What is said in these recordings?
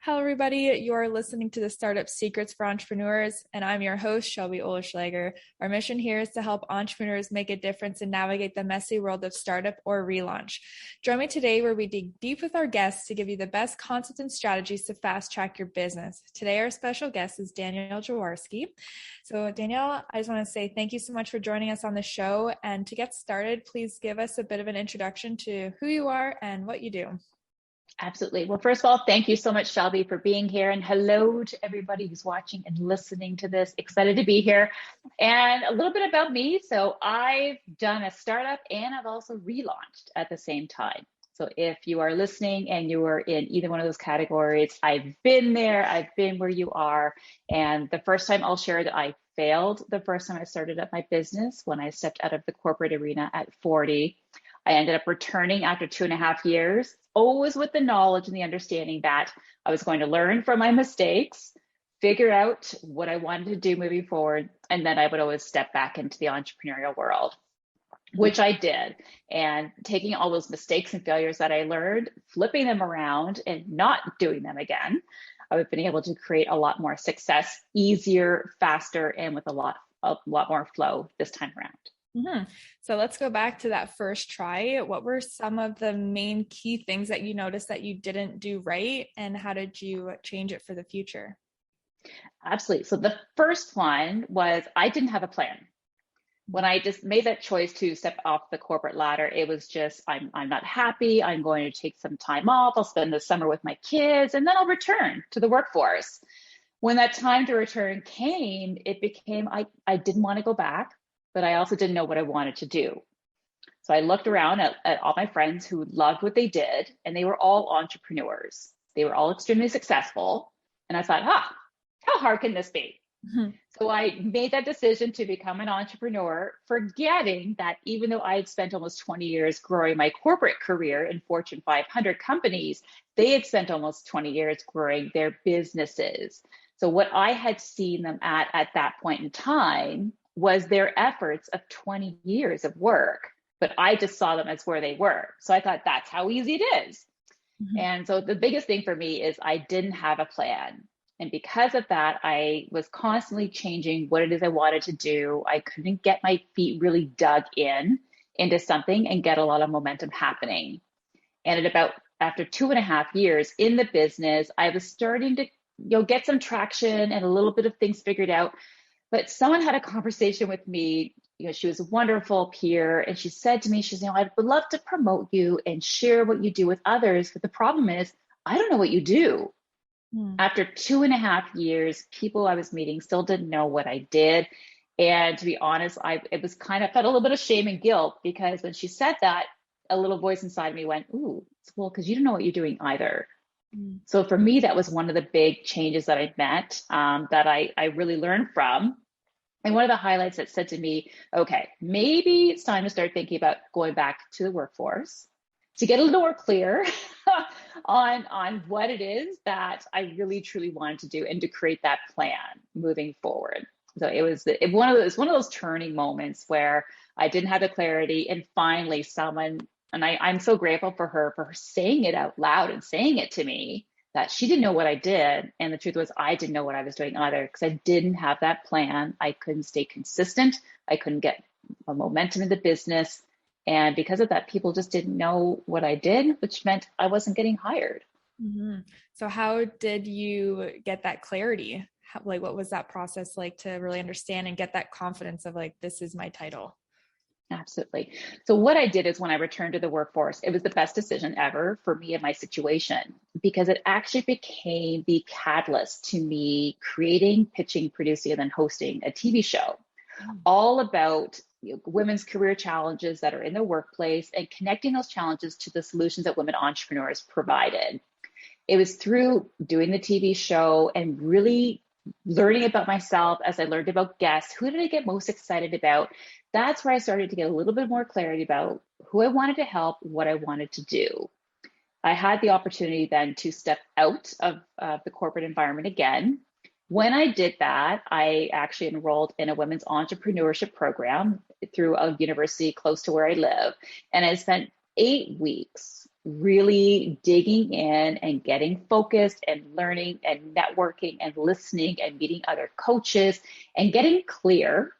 Hello, everybody. You're listening to the Startup Secrets for Entrepreneurs, and I'm your host, Shelby Oleschlager. Our mission here is to help entrepreneurs make a difference and navigate the messy world of startup or relaunch. Join me today where we dig deep with our guests to give you the best concepts and strategies to fast track your business. Today, our special guest is Danielle Joworski. So, Danielle, I just want to say thank you so much for joining us on the show. And to get started, please give us a bit of an introduction to who you are and what you do. Absolutely. Well, first of all, thank you so much, Shelby, for being here. And hello to everybody who's watching and listening to this. Excited to be here. And a little bit about me. So I've done a startup and I've also relaunched at the same time. So if you are listening and you are in either one of those categories, I've been there, I've been where you are. And the first time I'll share that I failed the first time I started up my business when I stepped out of the corporate arena at 40. I ended up returning after 2.5 years, always with the knowledge and the understanding that I was going to learn from my mistakes, figure out what I wanted to do moving forward, and then I would always step back into the entrepreneurial world, which I did. And taking all those mistakes and failures that I learned, flipping them around and not doing them again, I've been able to create a lot more success, easier, faster, and with a lot more flow this time around. Mm-hmm. So let's go back to that first try. What were some of the main key things that you noticed that you didn't do right, and how did you change it for the future? Absolutely. So the first one was I didn't have a plan. When I just made that choice to step off the corporate ladder, it was just, I'm not happy. I'm going to take some time off. I'll spend the summer with my kids, and then I'll return to the workforce. When that time to return came, it became, I didn't want to go back, but I also didn't know what I wanted to do. So I looked around at all my friends who loved what they did, and they were all entrepreneurs. They were all extremely successful. And I thought, how hard can this be? Mm-hmm. So I made that decision to become an entrepreneur, forgetting that even though I had spent almost 20 years growing my corporate career in Fortune 500 companies, they had spent almost 20 years growing their businesses. So what I had seen them at that point in time was their efforts of 20 years of work, but I just saw them as where they were. So I thought that's how easy it is. Mm-hmm. And so the biggest thing for me is I didn't have a plan. And because of that, I was constantly changing what it is I wanted to do. I couldn't get my feet really dug into something and get a lot of momentum happening. And after 2.5 years in the business, I was starting to get some traction and a little bit of things figured out. But someone had a conversation with me. She was a wonderful peer, and she said to me, I would love to promote you and share what you do with others. But the problem is, I don't know what you do. After 2.5 years, people I was meeting still didn't know what I did. And to be honest, it was felt a little bit of shame and guilt, because when she said that, a little voice inside me went, ooh, well, because you don't know what you're doing either. So for me, that was one of the big changes that I met, that I really learned from. And one of the highlights that said to me, okay, maybe it's time to start thinking about going back to the workforce to get a little more clear on what it is that I really truly wanted to do and to create that plan moving forward. So it was one of those turning moments where I didn't have the clarity, and finally someone, and I'm so grateful for her for saying it out loud and saying it to me, that she didn't know what I did. And the truth was, I didn't know what I was doing either, because I didn't have that plan. I couldn't stay consistent. I couldn't get a momentum in the business. And because of that, people just didn't know what I did, which meant I wasn't getting hired. Mm-hmm. So how did you get that clarity? What was that process like to really understand and get that confidence of this is my title? Absolutely. So what I did is when I returned to the workforce, it was the best decision ever for me in my situation, because it actually became the catalyst to me creating, pitching, producing, and then hosting a TV show all about women's career challenges that are in the workplace and connecting those challenges to the solutions that women entrepreneurs provided. It was through doing the TV show and really learning about myself as I learned about guests. Who did I get most excited about? That's where I started to get a little bit more clarity about who I wanted to help, what I wanted to do. I had the opportunity then to step out of the corporate environment again. When I did that, I actually enrolled in a women's entrepreneurship program through a university close to where I live. And I spent 8 weeks really digging in and getting focused and learning and networking and listening and meeting other coaches and getting clear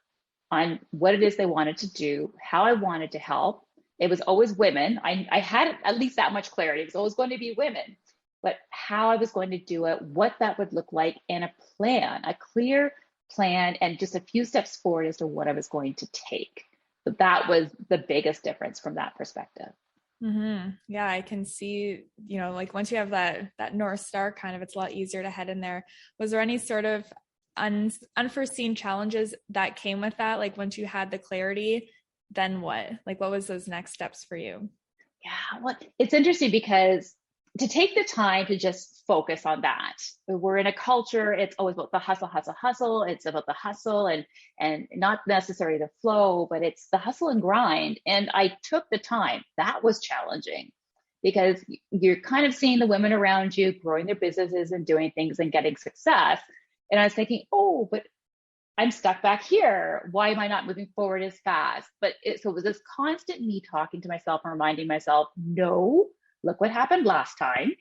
on what it is they wanted to do, how I wanted to help. It was always women. I had at least that much clarity. It was always going to be women, but how I was going to do it, what that would look like, and a plan, a clear plan, and just a few steps forward as to what I was going to take. So that was the biggest difference from that perspective. Mm-hmm. Yeah, I can see, like once you have that North Star kind of, it's a lot easier to head in there. Was there any sort of unforeseen challenges that came with that? Like once you had the clarity, then what? Like what was those next steps for you? Yeah, well, it's interesting because to take the time to just focus on that. We're in a culture, it's always about the hustle, hustle, hustle. It's about the hustle and not necessarily the flow, but it's the hustle and grind. And I took the time. That was challenging because you're kind of seeing the women around you growing their businesses and doing things and getting success. And I was thinking, oh, but I'm stuck back here. Why am I not moving forward as fast? So it was this constant me talking to myself and reminding myself, no, look what happened last time.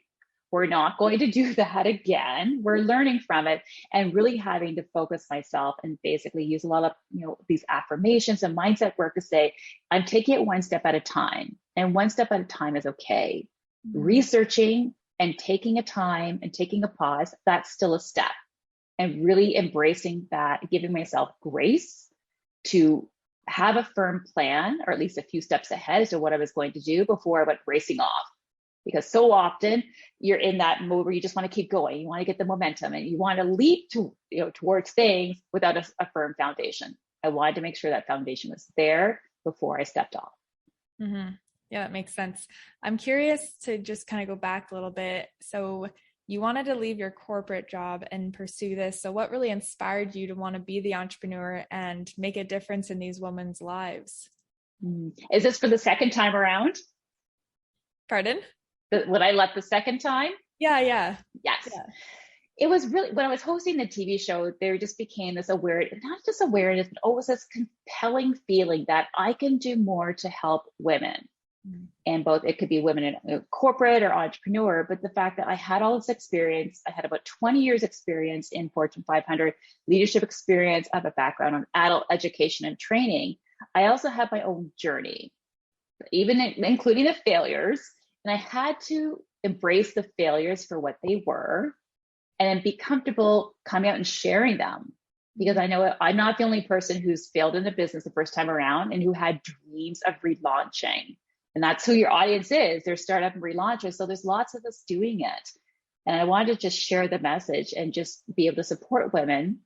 We're not going to do that again. We're learning from it, and really having to focus myself and basically use a lot of, these affirmations and mindset work to say, I'm taking it one step at a time, and one step at a time is okay. Mm-hmm. Researching and taking a time and taking a pause, that's still a step. And really embracing that, giving myself grace to have a firm plan, or at least a few steps ahead as to what I was going to do before I went racing off. Because so often you're in that mode where you just want to keep going. You want to get the momentum and you want to leap towards things without a firm foundation. I wanted to make sure that foundation was there before I stepped off. Mm-hmm. Yeah, that makes sense. I'm curious to just kind of go back a little bit. So you wanted to leave your corporate job and pursue this. So what really inspired you to want to be the entrepreneur and make a difference in these women's lives? Is this for the second time around? Pardon? Would I left the second time? Yeah. Yes. Yeah. It was really, when I was hosting the TV show, there just became this awareness, not just awareness, but always this compelling feeling that I can do more to help women. And both, it could be women in corporate or entrepreneur, but the fact that I had all this experience, I had about 20 years experience in Fortune 500 leadership experience. I have a background on adult education and training. I also have my own journey, even including the failures. And I had to embrace the failures for what they were and then be comfortable coming out and sharing them. Because I know I'm not the only person who's failed in the business the first time around and who had dreams of relaunching. And that's who your audience is. They're startup and relaunchers. So there's lots of us doing it. And I wanted to just share the message and just be able to support women.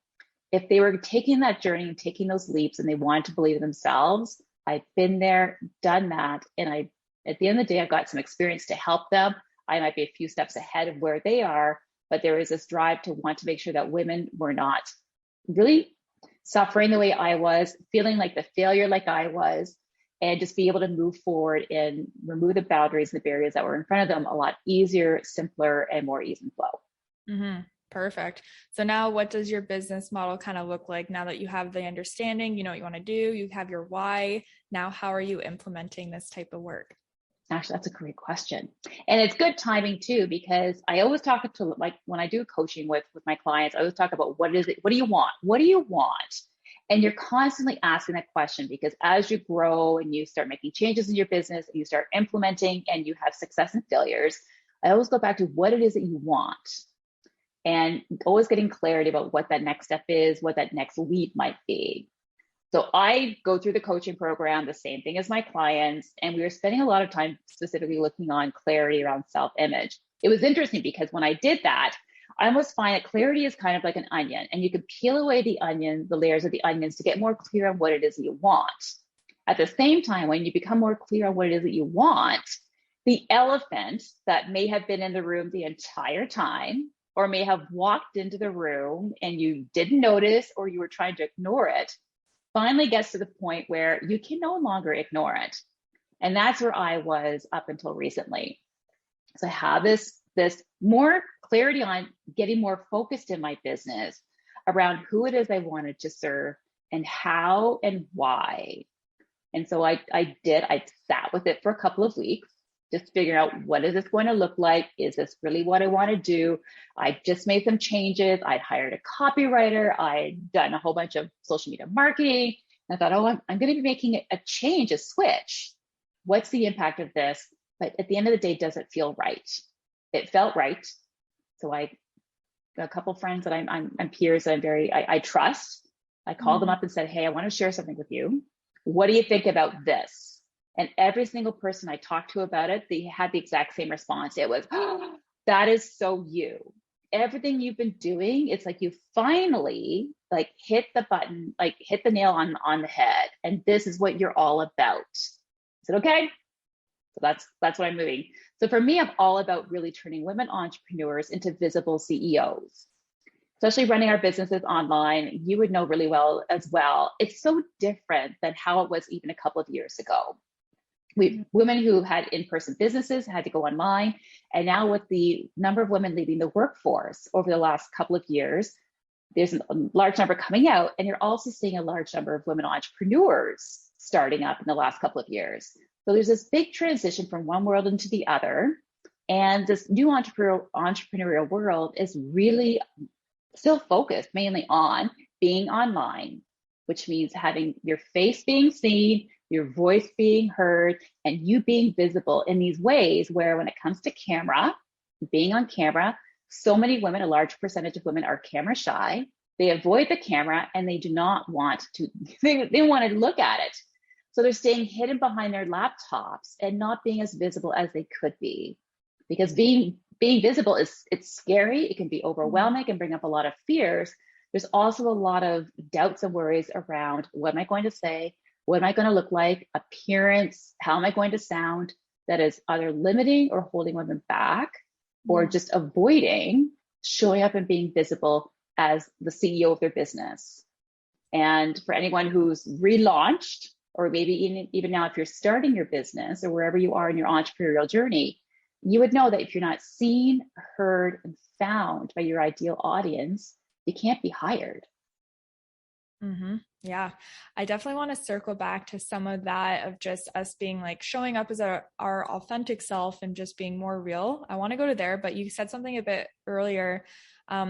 If they were taking that journey and taking those leaps and they wanted to believe in themselves, I've been there, done that. And at the end of the day, I've got some experience to help them. I might be a few steps ahead of where they are, but there is this drive to want to make sure that women were not really suffering the way I was, feeling like the failure like I was, and just be able to move forward and remove the boundaries and the barriers that were in front of them a lot easier, simpler, and more ease and flow. Mm-hmm. Perfect. So now what does your business model kind of look like now that you have the understanding, you know what you want to do, you have your why? Now, how are you implementing this type of work? Actually, that's a great question. And it's good timing too, because I always talk to, like when I do coaching with my clients, I always talk about what is it? What do you want? What do you want? And you're constantly asking that question because as you grow and you start making changes in your business and you start implementing and you have success and failures, I always go back to what it is that you want and always getting clarity about what that next step is, what that next leap might be. So I go through the coaching program, the same thing as my clients, and we were spending a lot of time specifically looking on clarity around self-image. It was interesting because when I did that, I almost find that clarity is kind of like an onion, and you can peel away the onion, the layers of the onions to get more clear on what it is that you want. At the same time, when you become more clear on what it is that you want, the elephant that may have been in the room the entire time, or may have walked into the room and you didn't notice, or you were trying to ignore it, finally gets to the point where you can no longer ignore it. And that's where I was up until recently. So I have this more clarity on getting more focused in my business around who it is I wanted to serve and how and why. And so I sat with it for a couple of weeks just figuring out, what is this going to look like? Is this really what I want to do? I just made some changes. I'd hired a copywriter. I'd done a whole bunch of social media marketing. And I thought, oh, I'm going to be making a change, a switch. What's the impact of this? But at the end of the day, does it feel right? It felt right. So I got a couple of friends that I'm peers that I trust. I called them up and said, hey, I want to share something with you. What do you think about this? And every single person I talked to about it, they had the exact same response. It was, oh, that is so you. Everything you've been doing, it's like you finally like hit the button, like hit the nail on the head. And this is what you're all about. I said, okay. So that's what I'm moving. So for me, I'm all about really turning women entrepreneurs into visible CEOs, especially running our businesses online. You would know really well as well. It's so different than how it was even a couple of years ago. Women who had in-person businesses had to go online. And now with the number of women leaving the workforce over the last couple of years, there's a large number coming out. And you're also seeing a large number of women entrepreneurs starting up in the last couple of years. So there's this big transition from one world into the other. And this new entrepreneurial world is really still focused mainly on being online, which means having your face being seen, your voice being heard, and you being visible in these ways where when it comes to camera, being on camera, so many women, a large percentage of women are camera shy. They avoid the camera and they do not want to, they want to look at it. So they're staying hidden behind their laptops and not being as visible as they could be. Because being visible it's scary, it can be overwhelming, it can bring up a lot of fears. There's also a lot of doubts and worries around, what am I going to say? What am I going to look like? Appearance, how am I going to sound? That is either limiting or holding women back, or just avoiding showing up and being visible as the CEO of their business. And for anyone who's relaunched, or maybe even now if you're starting your business or wherever you are in your entrepreneurial journey, you would know that if you're not seen, heard, and found by your ideal audience, you can't be hired. Yeah, I definitely want to circle back to some of that of just us being like showing up as our authentic self and just being more real. I want to go to there, but you said something a bit earlier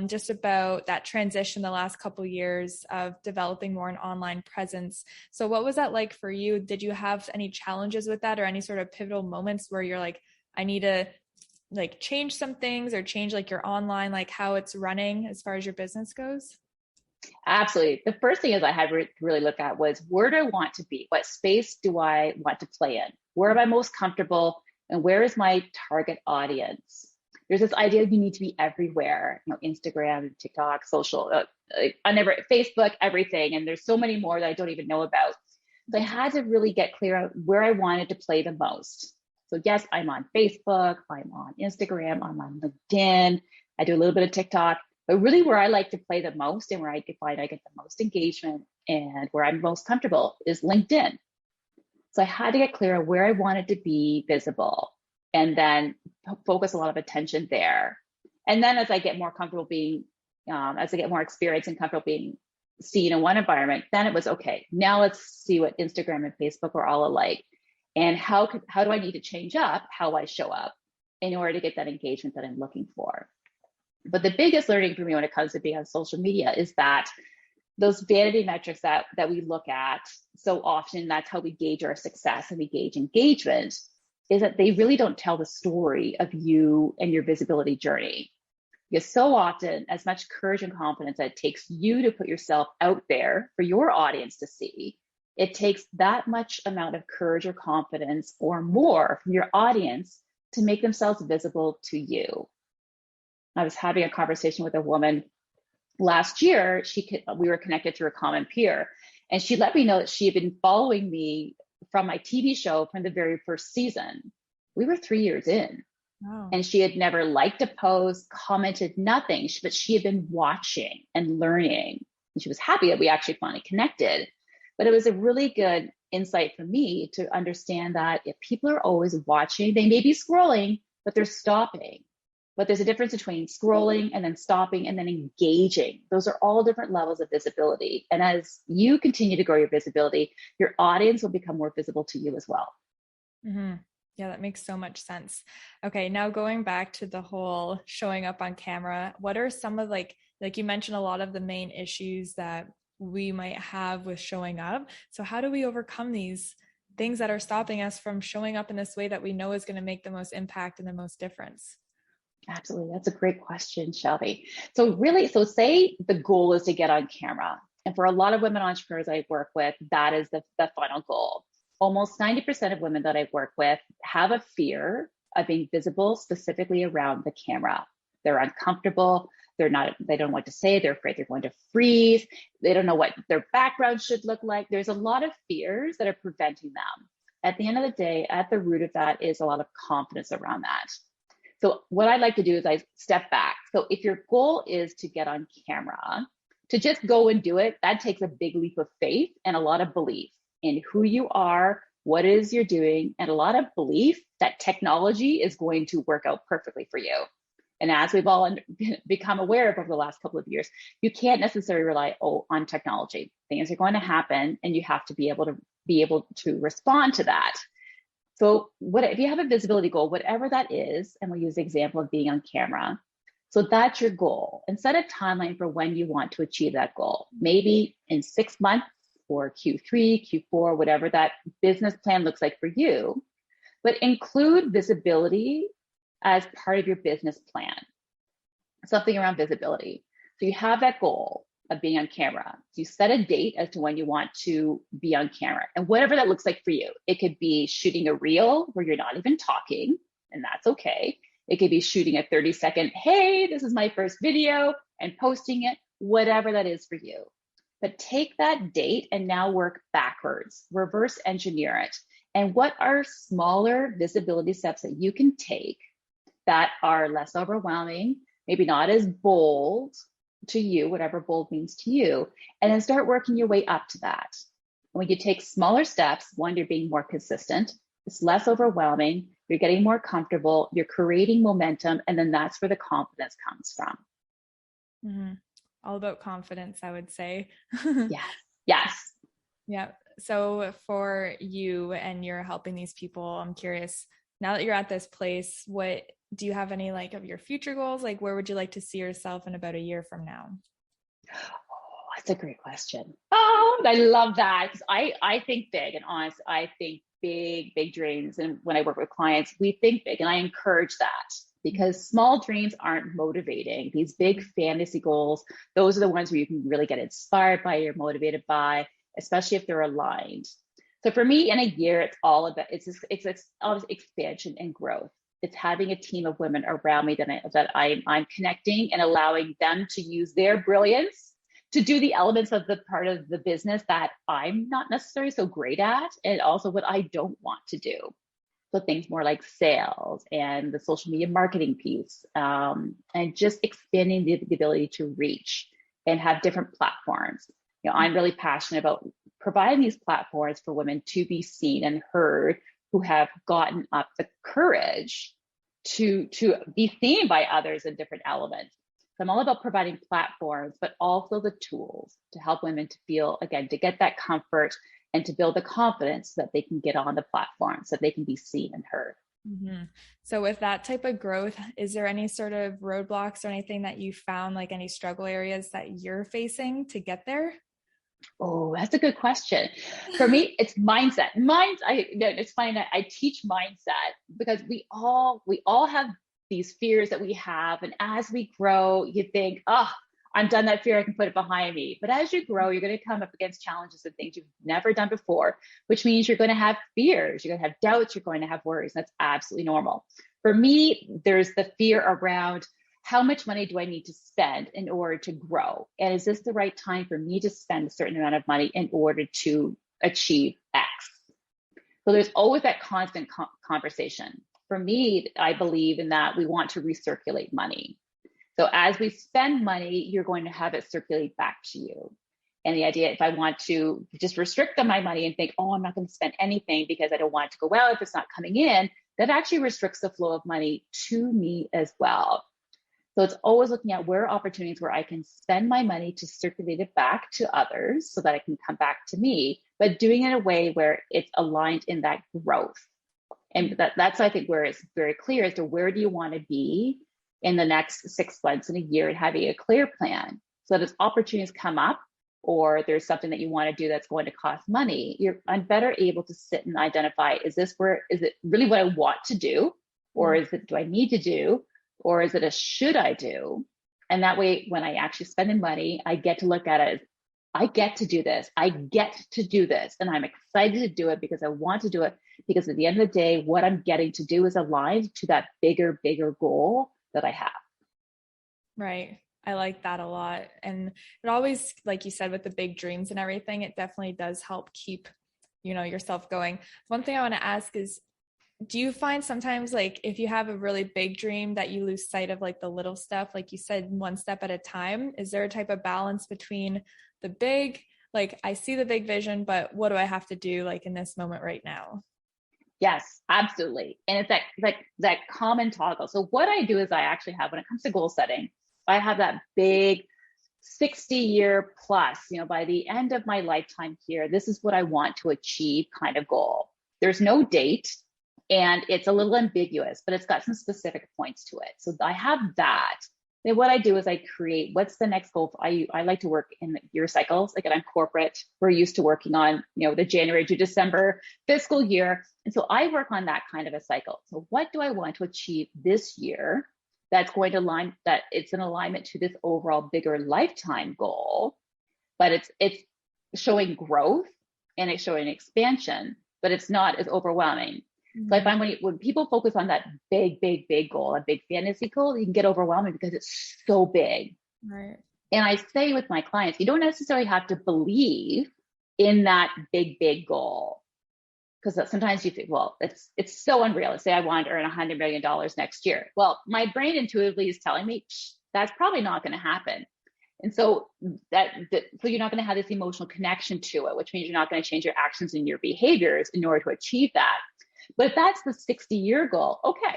just about that transition the last couple of years of developing more an online presence. So what was that like for you? Did you have any challenges with that or any sort of pivotal moments where you're like, I need to like change some things or change like your online, like how it's running as far as your business goes? Absolutely. The first thing is I had to really look at was, where do I want to be? What space do I want to play in? Where am I most comfortable? And where is my target audience? There's this idea you need to be everywhere, Instagram, TikTok, social, Facebook, everything. And there's so many more that I don't even know about. So I had to really get clear on where I wanted to play the most. So yes, I'm on Facebook, I'm on Instagram, I'm on LinkedIn. I do a little bit of TikTok. But really where I like to play the most and where I find I get the most engagement and where I'm most comfortable is LinkedIn. So I had to get clear on where I wanted to be visible and then focus a lot of attention there. And then as I get more comfortable as I get more experience and comfortable being seen in one environment, then it was okay. Now let's see what Instagram and Facebook are all alike. And how do I need to change up how I show up in order to get that engagement that I'm looking for? But the biggest learning for me when it comes to being on social media is that those vanity metrics that we look at so often, that's how we gauge our success and we gauge engagement, is that they really don't tell the story of you and your visibility journey. Because so often, as much courage and confidence that it takes you to put yourself out there for your audience to see, it takes that much amount of courage or confidence or more from your audience to make themselves visible to you. I was having a conversation with a woman last year. We were connected through a common peer, and she let me know that she had been following me from my TV show from the very first season. We were 3 years in. Wow. And she had never liked a post, commented, nothing, but she had been watching and learning. And she was happy that we actually finally connected. But it was a really good insight for me to understand that if people are always watching, they may be scrolling, but they're stopping. But there's a difference between scrolling and then stopping and then engaging. Those are all different levels of visibility. And as you continue to grow your visibility, your audience will become more visible to you as well. Mm-hmm. Yeah, that makes so much sense. Okay, now going back to the whole showing up on camera, what are some of like you mentioned a lot of the main issues that we might have with showing up. So how do we overcome these things that are stopping us from showing up in this way that we know is going to make the most impact and the most difference? Absolutely. That's a great question, Shelby. So say the goal is to get on camera. And for a lot of women entrepreneurs I work with, that is the final goal. Almost 90% of women that I work with have a fear of being visible, specifically around the camera. They're uncomfortable. They don't know what to say. They're afraid they're going to freeze. They don't know what their background should look like. There's a lot of fears that are preventing them. At the end of the day, at the root of that is a lot of confidence around that. So what I like to do is I step back. So if your goal is to get on camera, to just go and do it, that takes a big leap of faith and a lot of belief in who you are, what it is you're doing, and a lot of belief that technology is going to work out perfectly for you. And as we've all become aware of over the last couple of years, you can't necessarily rely on technology. Things are going to happen, and you have to be able to respond to that. So if you have a visibility goal, whatever that is, and we'll use the example of being on camera. So that's your goal. And set a timeline for when you want to achieve that goal. Maybe in 6 months or Q3, Q4, whatever that business plan looks like for you. But include visibility as part of your business plan. Something around visibility. So you have that goal of being on camera. So you set a date as to when you want to be on camera, and whatever that looks like for you. It could be shooting a reel where you're not even talking, and that's okay. It could be shooting a 30-second, hey, this is my first video, and posting it, whatever that is for you. But take that date and now work backwards, reverse engineer it. And what are smaller visibility steps that you can take that are less overwhelming, maybe not as bold to you, whatever bold means to you, and then start working your way up to that. When you take smaller steps, one, you're being more consistent, it's less overwhelming, you're getting more comfortable, you're creating momentum, and then that's where the confidence comes from. Mm-hmm. All about confidence, I would say. Yes. Yeah. So for you and you're helping these people, I'm curious, now that you're at this place, what do you have any of your future goals? Like, where would you like to see yourself in about a year from now? Oh, that's a great question. Oh, I love that. Because I think big, and honest, I think big dreams. And when I work with clients, we think big, and I encourage that, because small dreams aren't motivating. These big fantasy goals, those are the ones where you can really get inspired by, you're motivated by, especially if they're aligned. So for me, in a year, it's all about, it's all expansion and growth. It's having a team of women around me that I'm connecting and allowing them to use their brilliance to do the elements of the part of the business that I'm not necessarily so great at, and also what I don't want to do. So things more like sales and the social media marketing piece, and just expanding the ability to reach and have different platforms. I'm really passionate about providing these platforms for women to be seen and heard, who have gotten up the courage to be seen by others in different elements. So I'm all about providing platforms, but also the tools to help women to feel, again, to get that comfort and to build the confidence so that they can get on the platform, so that they can be seen and heard. Mm-hmm. So with that type of growth, is there any sort of roadblocks or anything that you found, like any struggle areas that you're facing to get there? Oh, that's a good question. For me, it's mindset. It's funny that I teach mindset, because we all have these fears that we have. And as we grow, you think, oh, I'm done that fear, I can put it behind me. But as you grow, you're going to come up against challenges and things you've never done before, which means you're going to have fears, you're going to have doubts, you're going to have worries. That's absolutely normal. For me, there's the fear around, how much money do I need to spend in order to grow? And is this the right time for me to spend a certain amount of money in order to achieve X? So there's always that constant conversation. For me, I believe in that we want to recirculate money. So as we spend money, you're going to have it circulate back to you. And the idea, if I want to just restrict my money and think, oh, I'm not going to spend anything because I don't want it to go well if it's not coming in, that actually restricts the flow of money to me as well. So it's always looking at where are opportunities where I can spend my money to circulate it back to others so that it can come back to me, but doing it in a way where it's aligned in that growth. And that's, I think, where it's very clear as to where do you want to be in the next 6 months and a year, and having a clear plan so that as opportunities come up, or there's something that you want to do that's going to cost money, I'm better able to sit and identify, is it really what I want to do? Or is it, do I need to do? Or is it a should I do? And that way, when I actually spend the money, I get to look at it as, I get to do this. I get to do this. And I'm excited to do it because I want to do it. Because at the end of the day, what I'm getting to do is aligned to that bigger goal that I have. Right. I like that a lot. And it always, like you said, with the big dreams and everything, it definitely does help keep, yourself going. One thing I want to ask is, do you find sometimes, like, if you have a really big dream, that you lose sight of like the little stuff, like you said, one step at a time? Is there a type of balance between the big, like, I see the big vision, but what do I have to do, like, in this moment right now? Yes, absolutely. And it's that common toggle. So what I do is I actually have, when it comes to goal setting, I have that big 60-year plus, by the end of my lifetime here, this is what I want to achieve kind of goal. There's no date, and it's a little ambiguous, but it's got some specific points to it. So I have that. Then what I do is I create, what's the next goal? I like to work in year cycles. Again, I'm corporate. We're used to working on, the January to December fiscal year. And so I work on that kind of a cycle. So what do I want to achieve this year that's going to align, that it's in alignment to this overall bigger lifetime goal, but it's showing growth and it's showing expansion, but it's not as overwhelming. So I find when people focus on that big goal, a big fantasy goal, you can get overwhelming because it's so big. Right. And I say with my clients, you don't necessarily have to believe in that big goal, because sometimes you think, well, it's so unreal. Let's say I want to earn $100 million next year. Well, my brain intuitively is telling me that's probably not going to happen. And so so you're not going to have this emotional connection to it, which means you're not going to change your actions and your behaviors in order to achieve that. But if that's the 60-year goal, okay,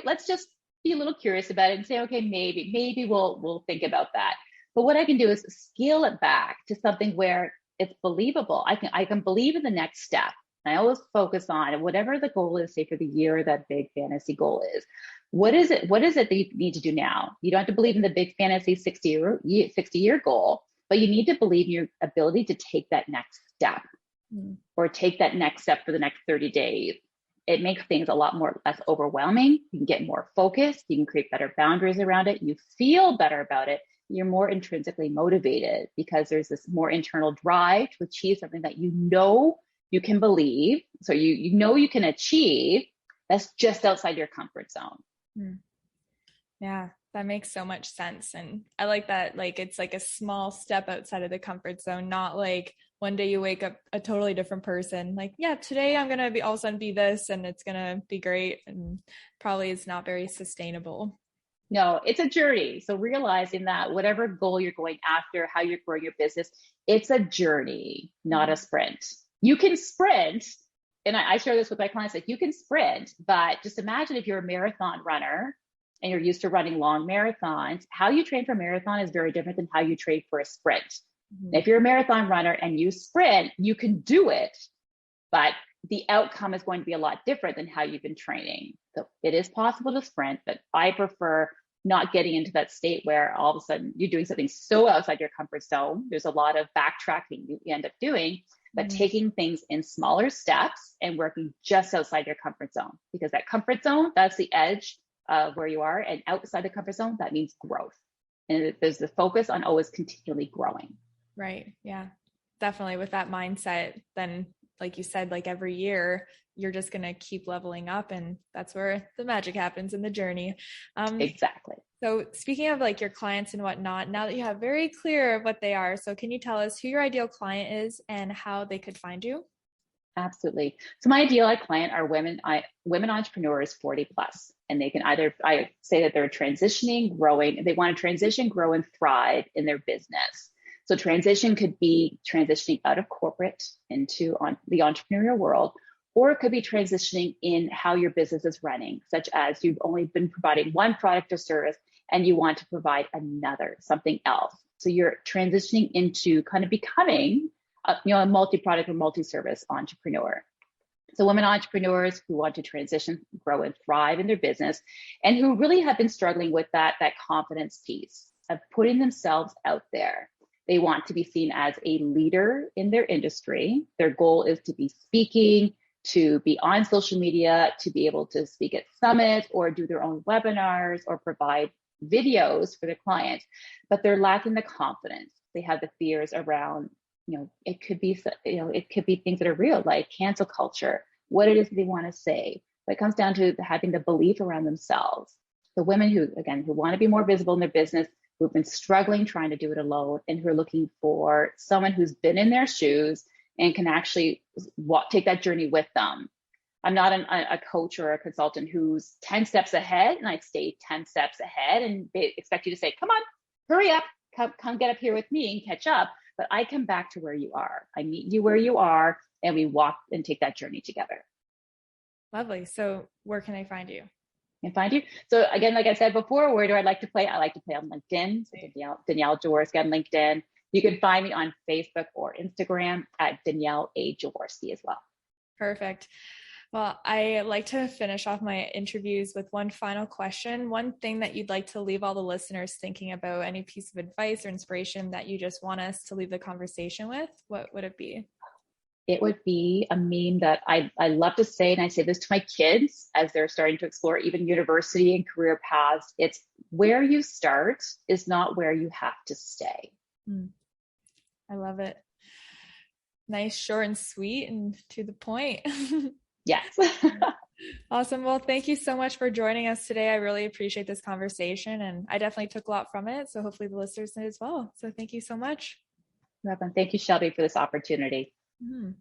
let's just be a little curious about it and say, okay, maybe we'll think about that. But what I can do is scale it back to something where it's believable. I can believe in the next step. I always focus on whatever the goal is, say for the year, that big fantasy goal is. What is it that you need to do now? You don't have to believe in the big fantasy 60-year goal, but you need to believe in your ability to take that next step. Or take that next step for the next 30 days. It makes things a lot less overwhelming. You can get more focused. You can create better boundaries around it. You feel better about it. You're more intrinsically motivated because there's this more internal drive to achieve something that you can believe. So you can achieve, that's just outside your comfort zone. Yeah, that makes so much sense. And I like that, like, it's like a small step outside of the comfort zone, not like one day you wake up a totally different person. Like, yeah, today I'm going to be all of a sudden be this and it's going to be great. And probably it's not very sustainable. No, it's a journey. So realizing that whatever goal you're going after, how you're growing your business, it's a journey, not a sprint. You can sprint. And I share this with my clients, like, you can sprint, but just imagine if you're a marathon runner and you're used to running long marathons, how you train for a marathon is very different than how you train for a sprint. If you're a marathon runner and you sprint, you can do it, but the outcome is going to be a lot different than how you've been training. So it is possible to sprint, but I prefer not getting into that state where all of a sudden you're doing something so outside your comfort zone. There's a lot of backtracking you end up doing, but taking things in smaller steps and working just outside your comfort zone, because that comfort zone, that's the edge of where you are, and outside the comfort zone, that means growth. And there's the focus on always continually growing. Right. Yeah, definitely. With that mindset, then, like you said, like every year, you're just going to keep leveling up, and that's where the magic happens in the journey. Exactly. So speaking of like your clients and whatnot, now that you have very clear what they are, so can you tell us who your ideal client is and how they could find you? Absolutely. So my ideal client are women entrepreneurs 40 plus, and they can I say that they're transitioning, growing, they want to transition, grow, and thrive in their business. So transition could be transitioning out of corporate into the entrepreneurial world, or it could be transitioning in how your business is running, such as you've only been providing one product or service and you want to provide another, something else. So you're transitioning into kind of becoming a multi-product or multi-service entrepreneur. So women entrepreneurs who want to transition, grow, and thrive in their business, and who really have been struggling with that confidence piece of putting themselves out there. They want to be seen as a leader in their industry. Their goal is to be speaking, to be on social media, to be able to speak at summits or do their own webinars or provide videos for their clients, but they're lacking the confidence. They have the fears around, it could be things that are real, like cancel culture, what it is they want to say. But it comes down to having the belief around themselves. The women who want to be more visible in their business, who've been struggling trying to do it alone, and who are looking for someone who's been in their shoes and can actually take that journey with them. I'm not a coach or a consultant who's 10 steps ahead, and I stay 10 steps ahead and they expect you to say, come on, hurry up, come get up here with me and catch up. But I come back to where you are. I meet you where you are, and we walk and take that journey together. Lovely. So where can I find you? Find you. So again, like I said before, where do I like to play? I like to play on LinkedIn. So Danielle Joworski on LinkedIn. You can find me on Facebook or Instagram at Danielle A. Joworski as well. Perfect. Well, I like to finish off my interviews with one final question. One thing that you'd like to leave all the listeners thinking about, any piece of advice or inspiration that you just want us to leave the conversation with, what would it be? It would be a meme that I love to say, and I say this to my kids as they're starting to explore even university and career paths. It's where you start is not where you have to stay. I love it. Nice, short and sweet and to the point. Yes. Awesome. Well, thank you so much for joining us today. I really appreciate this conversation, and I definitely took a lot from it. So hopefully the listeners did as well. So thank you so much. Thank you, Shelby, for this opportunity. Mm-hmm.